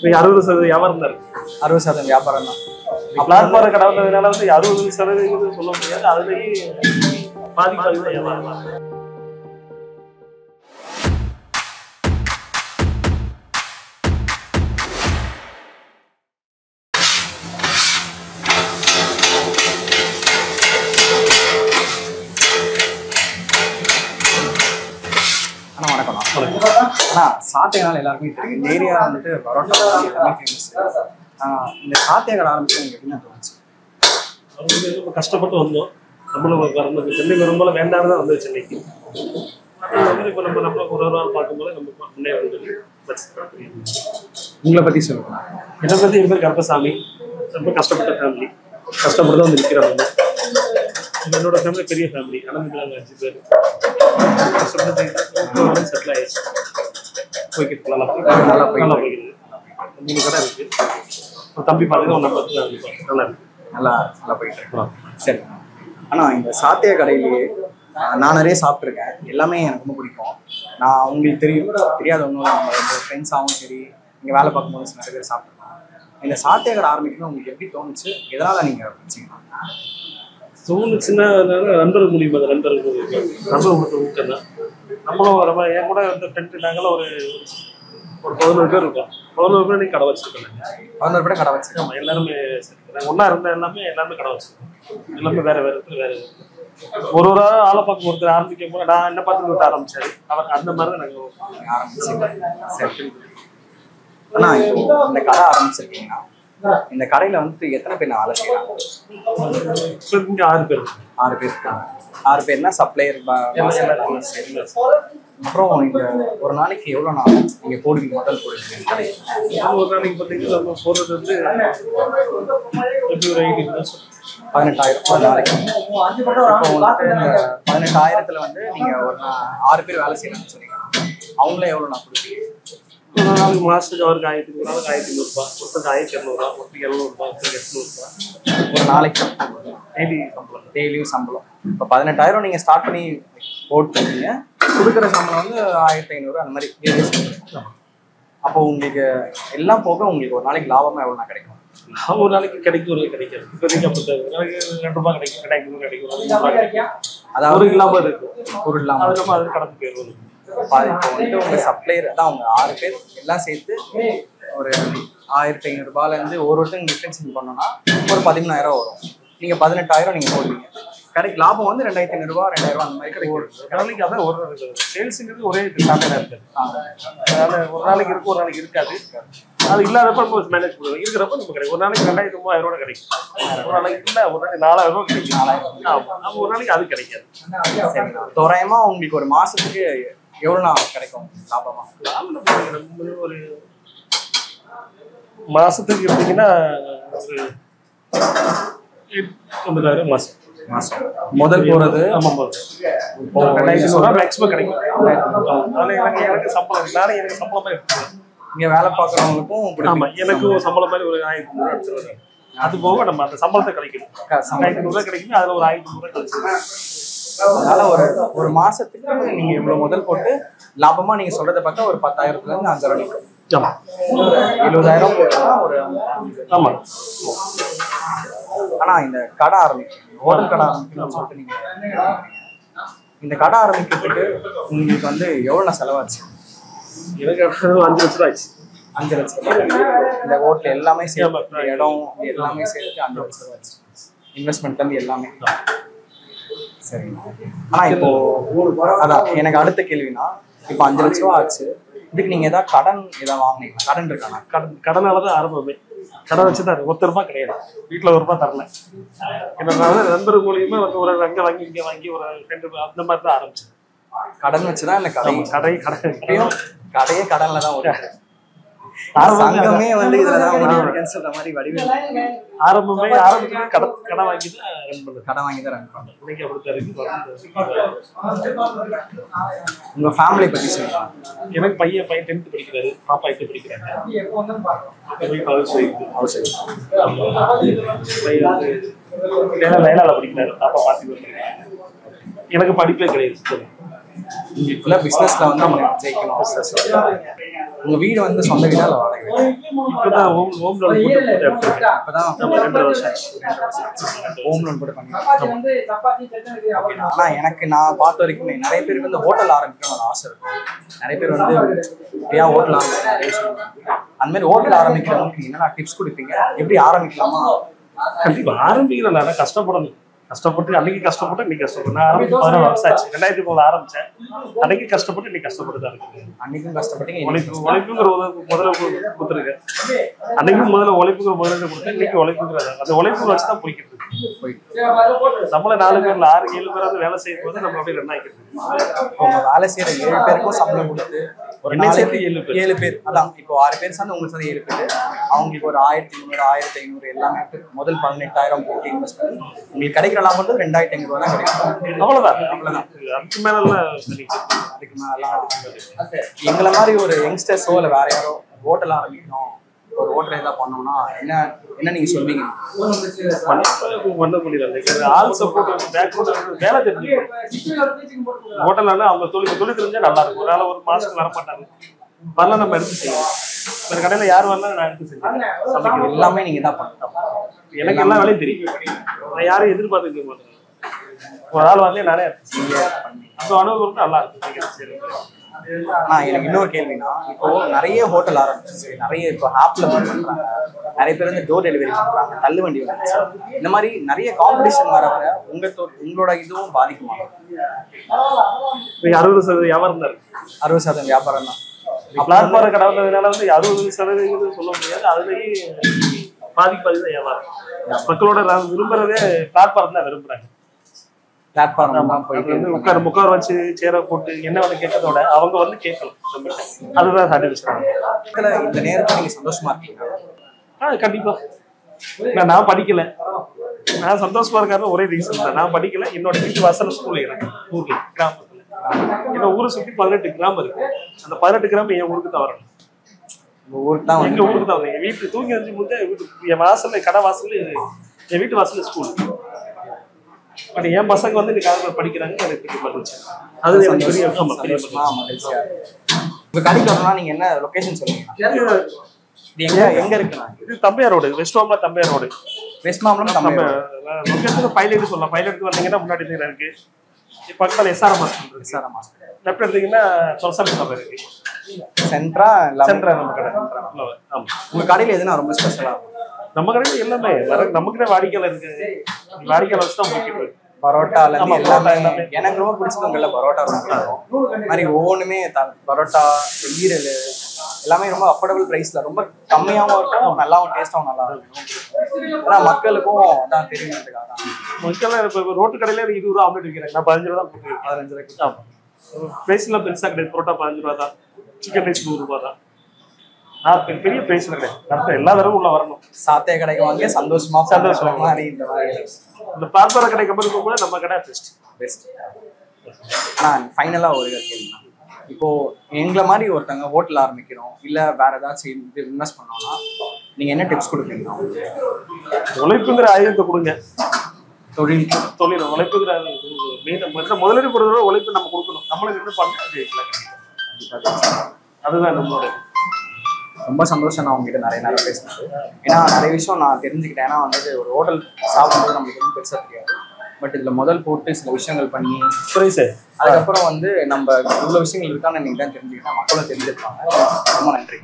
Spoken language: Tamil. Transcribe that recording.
60% வியாபாரம் தான் இருக்கு. 60% வியாபாரம் தான். பிளாட்ஃபார்ம் கடை வந்ததுனால 60% சொல்ல முடியாது. அதுலயும் பாதி வியாபாரம் தான். ஆனா சாத்தியனால எல்லாருக்குமே தெரியும். இந்த ஏரியா வந்துட்டு பரோட்டா எல்லாமே ஃபேமஸ். இந்த சாத்திய கடை ஆரம்பிச்சு உங்களுக்கு எப்படின்னா தோணுச்சு? ரொம்ப கஷ்டப்பட்டு வந்தோம். நம்மளும் சென்னை வரும்போது வேண்டாம் தான் வந்தது சென்னைக்கு. இப்போ நம்ம ஒரு நாள் பார்க்கும்போது நம்ம முன்னேறி. உங்களை பத்தி சொல்லுங்க. என்னை பற்றி என் பேர் கருப்பசாமி. ரொம்ப கஷ்டப்பட்ட ஃபேமிலி. கஷ்டப்பட்டு தான் வந்து நிற்கிறாங்க. என்னோட ஃபேமிலி பெரிய ஃபேமிலி. அனந்தமில்லாங்க 5 பேர். கஷ்டப்பட்டு செட்டில் ஆயிடுச்சு. போய்கிட்டு நல்லா போய்க்குது. 3 கடை இருக்கு. ஒரு தம்பி பார்த்துட்டு ஒன்று பார்த்து நல்லா இருக்கு. நல்லா போயிட்டு இருக்கோம். சரி. ஆனால் இந்த சாத்திய கடையிலேயே நான் நிறைய சாப்பிட்ருக்கேன். எல்லாமே எனக்கு ரொம்ப பிடிக்கும். நான் உங்களுக்கு தெரியாதவங்க நம்ம ஃப்ரெண்ட்ஸாகவும் சரி, இங்கே வேலை பார்க்கும்போது நிறைய பேர் சாப்பிட்ருக்கோம். இந்த சாத்திய கடை ஆரம்பிக்கணும் உங்களுக்கு எப்படி தோணுச்சு? எதனால் நீங்கள் வச்சிங்கன்னா தோணுச்சுன்னா நண்பர்கள் மூலியமா நண்பர்கள் ஊக்கம் தான். நம்மளும் நம்ம என் கூட வந்து ஃப்ரெண்டு நாங்களும் ஒரு 11 பேர் இருக்கோம். 11 பேர் கடை வச்சிருக்கோம். 11 பேர் கடை வச்சிருக்கோம். ஆமாம், எல்லாருமே நாங்கள் ஒன்றா இருந்த எல்லாமே கடை வச்சிருக்கோம். எல்லாமே வேறு ஒரு ஆளை பார்க்க ஒருத்தர் ஆரம்பிக்கும் போது நான் என்ன பார்த்து விட்டு ஆரம்பிச்சாரு. அவர் அந்த மாதிரி தான் நாங்கள் ஆரம்பிச்சு. ஆனால் இப்போ இந்த கடை ஆரம்பிச்சிருக்கீங்கன்னா இந்த கடையில வந்து எத்தனை பேர் வேலை செய்யறாங்க? 6 பேர். 6 பேர் இருக்காங்க. 6 பேர்னா சப்ளையர். அப்புறம் இந்த ஒரு நாளைக்கு எவ்வளோ நாள் நீங்க போடுவீங்க? முதல் போடுவீங்க ஒரு நாளைக்கு பார்த்தீங்கன்னா நம்ம போடுறது வந்து 18,000 ஒரு நாளைக்கு. இப்போ வந்துட்டு இந்த 18,000த்துல வந்து நீங்க ஒரு 6 பேர் வேலை செய்யறாங்கன்னு சொன்னீங்க. அவங்களே எவ்வளோ நான் கொடுப்பீங்க? ஒரு நாளைக்கு மாதத்துக்கு அவருக்கு 1,500, 1,500 ரூபாய், ஒருத்தருக்கு 1,200 ரூபா, ஒருத்தருக்கு 700 ரூபாய், ஒருத்தருக்கு 800 ரூபாய். ஒரு நாளைக்கு டெய்லியும் சம்பளம். இப்போ 18,000 நீங்க ஸ்டார்ட் பண்ணி போட்டுருக்கீங்க. கொடுக்குற சம்பளம் வந்து 1,500 அந்த மாதிரி. அப்போ உங்களுக்கு எல்லாம் போக உங்களுக்கு ஒரு நாளைக்கு லாபமா எவ்வளோ கிடைக்கும்? ஒரு நாளைக்கு கிடைக்காது. இப்போதைக்கு அப்படி நாளைக்கு 2 ரூபாய் கிடைக்கும். அதாவது ஒரு இல்லாமல் இருக்கும். ஒரு இல்லாமல் அதுக்கப்புறம் அது கடந்து போயிடுவது. இப்போ வந்துட்டு உங்க சப்ளையர் தான் அவங்க 6 பேர் எல்லாம் சேர்த்து ஒரு 1,500 ரூபாயிலேருந்து ஒருத்தங்க டிஃபரன்ஸ் பண்ணோம்னா ஒரு 13,000 வரும். நீங்க 18,000 நீங்க போடுவீங்க. கடைக்கு லாபம் வந்து 2,500 ரூபா 2,000 அந்த மாதிரி கிடைக்கும். நாளைக்கு அதான் ஒரு சேல்ஸுங்கிறது ஒரே ஸ்டாண்டர்டாக இருக்காது. அதனால ஒரு நாளைக்கு இருக்கும், ஒரு நாளைக்கு இருக்காது. அது இல்லாதப்ப நம்ம மேனேஜ் பண்ணுவோம். இருக்கிறப்ப நம்ம கிடைக்கும். ஒரு நாளைக்கு 2,000 ரூபாய் கிடைக்கும். ஒரு நாளைக்கு இல்லை, ஒரு நாளைக்கு 4,000 ரூபாய் கிடைக்கும். 4,000 ஒரு நாளைக்கு அது கிடைக்காது. தோராயமா உங்களுக்கு ஒரு மாசத்துக்கு எவ்வளோ கிடைக்கும் லாபமா? ஒரு மாசத்துக்கு இருந்தீங்கன்னா ஒரு 8,000 மாசம் முதல் போறது. ஆமாம், 2,500 மேக்ஸிமம் கிடைக்கும். எனக்கு சம்பளம் நானே எனக்கு சம்பளம் மாதிரி எடுத்துக்கிறேன். இங்க வேலை பார்க்குறவங்களுக்கும் ஆமா, எனக்கு ஒரு சம்பளம் மாதிரி ஒரு 1,500 எடுத்துருவாங்க. அது போக நம்ம அந்த சம்பளத்தை கிடைக்கணும். 1,500 கிடைக்கும். அதுல ஒரு 500 கிடைக்கும். அதனால ஒரு மாசத்துக்கு நீங்க இவ்வளவு முதல் போட்டு லாபமா நீங்க சொல்றதை பார்த்தா ஒரு 10,000லேருந்து 5,000 நிற்கும். 70,000 போட்டா ஒரு. ஆமா. ஆனா இந்த கடை ஆரம்பிக்கணும், ஹோட்டல் கடை ஆரம்பிக்கணும்னு சொல்லிட்டு நீங்க இந்த கடை ஆரம்பிக்கிறதுக்கு உங்களுக்கு வந்து எவ்வளவு செலவாச்சு? எனக்கு 5 லட்சம் ரூபாய் ஆச்சு. 5 லட்சம் ரூபாய். இந்த ஹோட்டல் எல்லாமே சேர்த்து, இடம் எல்லாமே சேர்த்து 5 லட்சம் ரூபாய் ஆச்சு. இன்வெஸ்ட்மெண்ட்ல இருந்து எல்லாமே. சரி. ஆனா இப்போ அதான் எனக்கு அடுத்த கேள்வினா, இப்போ 5 லட்ச ரூபா ஆச்சு. இதுக்கு நீங்க ஏதாவது கடன் வாங்கினீங்களா? கடன் இருக்கானா? கடனாலதான் ஆரம்பமே. கடன் வச்சுதான் ₹1 ரூபாய் கிடையாது. வீட்டுல ₹1 தரல. என்னன்னா நண்பர் மூலியமா ஒரு அங்க வாங்கி இங்க வாங்கி ஒரு 2 அந்த மாதிரி தான் ஆரம்பிச்சு. கடன் வச்சுதான் இந்த கடையே கடன்ல தான் ஓடுது. சங்கமே வந்து இதுலதான் சொல்ற மாதிரி வடிவேல் ஆரம்பமே கடன் வாங்கி தான் ரன் பண்ணுது. கடன் வாங்கி தான் ரன் பண்ணுது. இன்னைக்கு அப்படித்தான் இருக்கு. உங்க ஃபேமிலி பத்தி சொல்லுங்க. எனக்கு பையன் 10th படிக்கிறாரு, பாப்பா 8th படிக்கிறாங்க. வேளாள படிக்கிறாரு, பாப்பா பார்த்து. எனக்கு படிப்பே கிடையாது. பிசினஸ்ல வந்து ஜெயிக்கணும். உங்க வீடு வந்து சொந்த வீடா இல்லை வாடகை வீடா? இப்பதான் ஹோம் லோன் போட்டு எடுத்துருக்கேன். இப்பதான் நம்ம 2 வருஷம் ஆச்சு. ஹோம் லோன் போட்டு பண்ணிருக்கேன். ஆனா எனக்கு நான் பார்த்த வரைக்கும் நிறைய பேருக்கு வந்து ஹோட்டல் ஆரம்பிக்கணும்னு ஆசை இருக்கும். நிறைய பேர் வந்து எப்படியா ஹோட்டல் ஆரம்பிக்கலாம். அந்த மாதிரி ஹோட்டல் ஆரம்பிக்கிறவங்களுக்கு என்னென்ன டிப்ஸ் கொடுப்பீங்க? எப்படி ஆரம்பிக்கலாமா? கண்டிப்பா ஆரம்பிக்கலாம். ஆனா கஷ்டப்படணும். கஷ்டப்பட்டு அன்னைக்கு கஷ்டப்பட்டு இன்னைக்கு கஷ்டப்பட்டு நான் ஆரம்பிச்சு 14 வருஷம் ஆச்சு. 2003 ஆரம்பிச்சேன். அன்னைக்கு கஷ்டப்பட்டு இன்னைக்கு கஷ்டப்பட்டு தான் இருக்கு. அன்னைக்கும் கஷ்டப்பட்டீங்க. உழைப்புங்கிற முதல்ல கொடுத்துருக்கேன். அன்னைக்கும் உழைப்புங்கிற முதல்ல கொடுத்தேன். இன்னைக்கு உழைப்புங்கிறத அந்த உழைப்பு வச்சுதான் போய்க்கிட்டு இருக்கு. நம்மள 4 பேர்ல 6-7 பேராவது வேலை செய்யும் போது நம்ம அப்படியே ரன் ஆகிட்டு இருக்கு. வேலை செய்யற 7 பேருக்கும் சம்பளம் கொடுத்து ஒரு 7 பேர் அதான் இப்போ 6 பேர் சேர்ந்து உங்களுக்கு சேர்ந்து 7 பேர் அவங்களுக்கு ஒரு 1500 1500 எல்லாமே முதல் 18,000 போட்டு இன்வெஸ்ட் பண்ணி உங்களுக்கு கிடைக்கிற லாபம் வந்து 2,500 ரூபா தான் கிடைக்கும். அவ்வளவுதான். அதுக்கு மேலாம் எங்களை மாதிரி ஒரு யங்ஸ்டர்ஸோ இல்லை வேற யாரோ ஹோட்டல் ஆரம்பிக்கணும், ஒரு ஹோட்டல் ஏதாவது பண்ணோம்னா என்ன நீங்க சொல்வீங்க? பண்ண முடியல. ஆள் சப்போர்ட் பேக்ரவுண்ட் வேலை தெரிஞ்சு ஹோட்டல்னா அவங்க தொழில் தெரிஞ்சா நல்லா இருக்கும். ஒரு ஒரு மாசத்துக்கு வர மாட்டாங்க. வரலாம் நம்ம எடுத்து செய்யலாம். ஒரு கடையில யார் வரலாம் நான் எடுத்து செய்யலாம். எல்லாமே நீங்க தான் பண்ணணும். எனக்கு எல்லா வேலையும் தெரியும். நான் யாரையும் எதிர்பார்த்துக்க மாட்டேன். ஒரு ஆள் வரலையே நானே அந்த அனுபவம் நல்லா இருக்கும். எனக்கு இன்னொரு கேள்வினா, இப்போ நிறைய ஹோட்டல் ஆரம்பிச்சு நிறைய இப்போ ஆப்ல பண்றாங்க, நிறைய பேர் வந்து டோர் டெலிவரி பண்றாங்க, தள்ளுவண்டி வந்துச்சு. இந்த மாதிரி நிறைய காம்படிஷன் வர உங்களோட இதுவும் பாதிக்குமா? 60% வியாபாரம் தான் இருக்கு. 60% வியாபாரம் தான். பிளாட்ஃபார்ம் கடை வந்ததுனால வந்து 60% சொல்ல முடியாது. அதுலயும் பாதிக்கு தான் வியாபாரம். மக்களோட விரும்புறதே பிளாட்ஃபார்ம் தான் விரும்புறாங்க. பிளாட்ஃபார்ம் தான் போயிட்டு உட்கார வச்சு சேர போட்டு என்ன வந்து கேட்கறதோட அவங்க வந்து கேட்கலாம். அதுதான் சாட்டிஸ்ஃபேக்ஷன். இந்த நேரத்துல நீங்க சந்தோஷமா இருக்கீங்க? கண்டிப்பா. நான் படிக்கல. நான் சந்தோஷமா இருக்காரு ஒரே ரீசன் தான். நான் படிக்கல. என்னோட வீட்டு வாசல் ஸ்கூல் எனக்கு ஊர்ல கிராமத்துல. என்ன ஊரை சுற்றி 18 கிராமம் இருக்கு. அந்த 18 கிராமம் என் ஊருக்கு தான் வரணும். எங்க ஊருக்கு தான் வரணும். என் வீட்டு தூங்கி வந்து முன்னே என் வாசல்ல கடை வாசல் என் வீட்டு வாசல்ல ஸ்கூல். பட் என் பசங்க வந்து இந்த காலத்துல படிக்கிறாங்க. எனக்கு மகிழ்ச்சி. அது எனக்கு பெரிய மகிழ்ச்சியா. உங்க கடைக்கு வரணும்னா நீங்க என்ன லொகேஷன் சொல்லுங்க? எங்க இருக்குண்ணா? இது Thambaiyar road, west Mambalam Thambaiyar road. West Mambalam Thambaiyar. Location pilot சொல்லலாம். பைலட்டுக்கு வந்தீங்கன்னா முன்னாடி இருக்கு. பக்கத்துல எஸ்ஆர்எம் ஹாஸ்பிட்டல். லெஃப்ட் எடுத்தீங்கன்னா சொசைட்டி சபை இருக்கு. சென்ட்ரா நம்ம கடை. ஆமா. உங்க கடையில எதுனா ரொம்ப ஸ்பெஷலா? நம்ம கடையில எல்லாமே நமக்குதான் வாடிக்கையாளர் இருக்கு. வாடிக்கையாளர் வச்சு தான் போய்க்கிட்டு பரோட்டால எல்லாமே எனக்கு ரொம்ப பிடிச்சதுங்கல்ல பரோட்டா ரொம்ப பிடிக்கும். மாதிரி ஒவ்வொன்றுமே பரோட்டா, ஈரல் எல்லாமே ரொம்ப அஃபோர்டபுள் பிரைஸ்ல ரொம்ப கம்மியாகவும் இருக்கும், நல்லாவும் டேஸ்டாகவும் நல்லா இருக்கும். ஆனா மக்களுக்கும் அதான் தெரியுங்கிறதுக்காக தான். மக்கள் இப்போ ரோட்டு கடையில 20 ரூபா ஆம்லெட் விற்கிறேன். நான் 15 ரூபா தான் கொடுக்குறேன். 15 ரூபாய்க்கு. ஆமா. பிரைஸ்லாம் பெருசா கிடையாது. பரோட்டா 15 ரூபா தான். சிக்கன் ரைஸ் 100 ரூபா தான். பெரிய பிரைஸ் கிடையாது. எல்லா தடவை உள்ள வரணும். சாத்திய கடைக்கு வாங்க சந்தோஷமா மாதிரி இந்த பால்பாறை கடை கம்பெனி கூட நம்ம கடை பெஸ்ட். ஆனா ஃபைனலா ஒரு கேள்வி, இப்போ எங்களை மாதிரி ஒருத்தங்க ஹோட்டல் ஆரம்பிக்கிறோம் இல்ல வேற ஏதாச்சும் இன்வெஸ்ட் பண்ணோம்னா நீங்க என்ன டிப்ஸ் கொடுப்பீங்க? உழைப்புங்கிற ஆயுதத்தை கொடுங்க. தொழில் உழைப்புங்கிற முதலீடு கொடுத்தோட உழைப்பு நம்ம கொடுக்கணும். நம்மளுக்கு என்ன பண்ண அதுதான் நம்மளோட. ரொம்ப சந்தோஷம் நான் உங்ககிட்ட நிறைய நேரம் பேசினது. ஏன்னா நிறைய விஷயம் நான் தெரிஞ்சுக்கிட்டேன். ஏன்னா வந்து ஒரு ஹோட்டல் சாப்பிடும்போது நம்மளுக்கு எதுவும் பெருசாக தெரியாது. பட் இதில் முதல் போட்டு சில விஷயங்கள் பண்ணி அதுக்கப்புறம் வந்து நம்ம இவ்வளோ விஷயங்கள் இருக்கான்னு நீங்கள் தான் தெரிஞ்சுக்கிட்டேன். மக்களும் தெரிஞ்சிருப்பாங்க. ரொம்ப நன்றி.